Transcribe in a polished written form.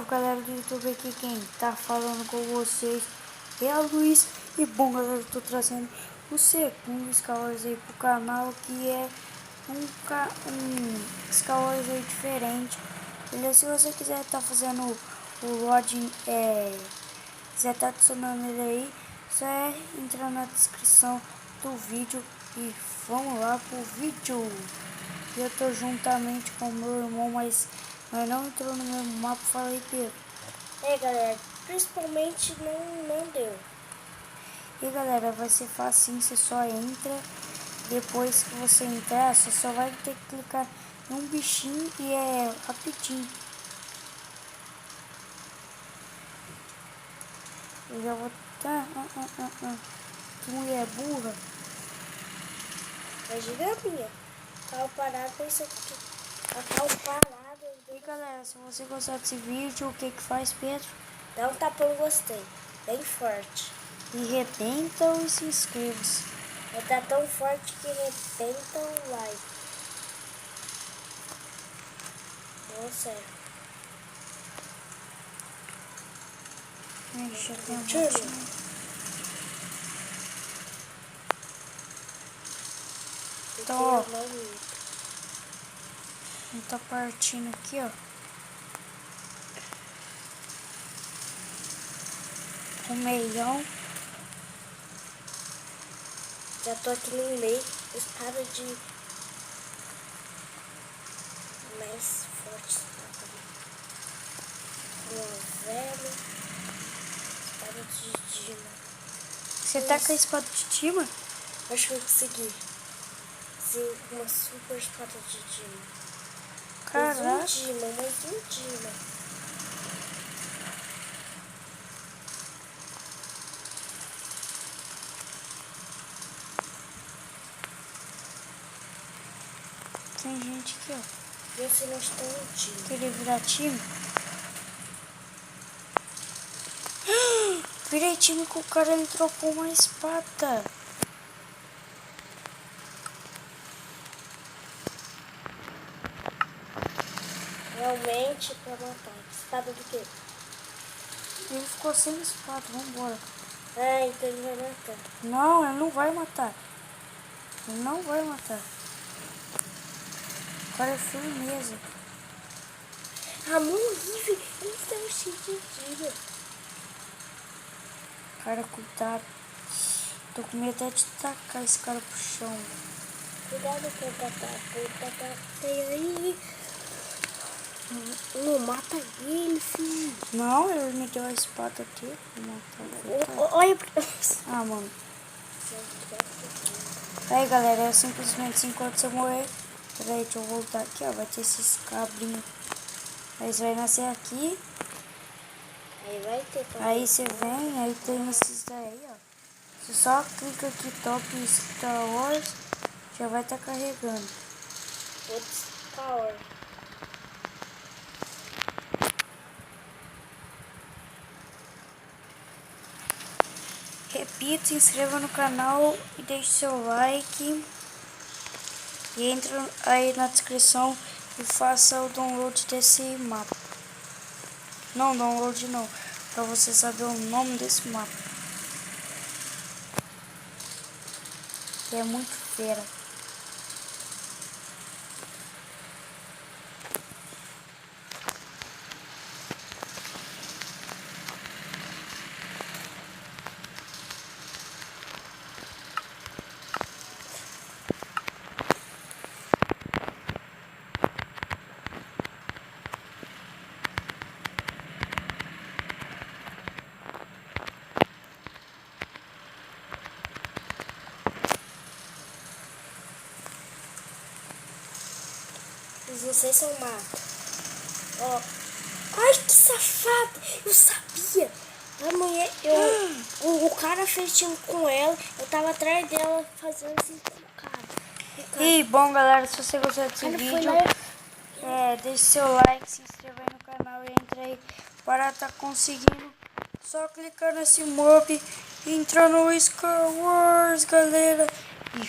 Salve galera do YouTube, aqui quem tá falando com vocês é a Luiz. E bom galera, eu tô trazendo o segundo Skywars aí pro canal, que é um Skywars aí diferente. Beleza? Se você quiser tá fazendo o login, quiser tá adicionando ele aí, só é entrar na descrição do vídeo e vamos lá pro vídeo. Eu tô juntamente com meu irmão, mas não entrou no mesmo mapa. Fala aí, Pedro. Galera, principalmente não deu. E galera, vai ser facinho, você só entra. Depois que você entrar, você só vai ter que clicar em um bichinho e é rapidinho. Eu já vou... Que mulher burra. É gigaminha. Tava parado pensando que tava parado. E galera, se você gostar desse vídeo, o que faz, Pedro? Dá um tapão no gostei, bem forte. E rebentam e se inscreva-se. Vai dar tão forte que rebenta o like. Nossa. Deixa eu ver um Tchau. pouquinho. Tô. Tá partindo aqui, ó. O meião. Já tô aqui no meio. Espada de mais forte. Uma velha espada de Dima. Você tá com a espada de Dima? Acho que eu consegui. Uma super espada de Dima. Caraca. Mais um Dima. Tem gente aqui, ó. Vê se não está um Dima. Querer virar time? Virei time com o cara, ele trocou uma espada. Realmente pra matar. Espada do quê? Ele ficou sem espada, vambora. Então ele vai matar. Não, ele não vai matar. Ele não vai matar. O cara é firmeza. A mão livre, ele está cheio de Dima. Cara, cuidado. Tô com medo até de tacar esse cara pro chão. Cuidado com o Tata. Sai aí. Não mata ele, filho. Não, ele me deu a espada aqui. Vou matar. Olha. Ah, mano. Aí, galera, é simplesmente assim, quando você morrer. Peraí, deixa eu voltar aqui, ó. Vai ter esses cabrinhos. Aí você vai nascer aqui. Aí vai ter. Aí você vem, aí tem esses daí, ó. Você só clica aqui, top Star Wars. Já vai estar carregando. Outros Power. Repita, se inscreva no canal e deixe seu like. E entra aí na descrição e faça o download desse mapa. Não, download não. Pra você saber o nome desse mapa. Que é muito fera. Vocês são mato. Ó. Ai, que safado. Eu sabia. A mulher, o cara fez time com ela. Eu tava atrás dela fazendo assim com o cara. E bom, galera, se você gostou desse vídeo, deixe seu like, se inscreva aí no canal e entre aí para estar conseguindo. Só clicar nesse mob e entrar no Skywars, galera. E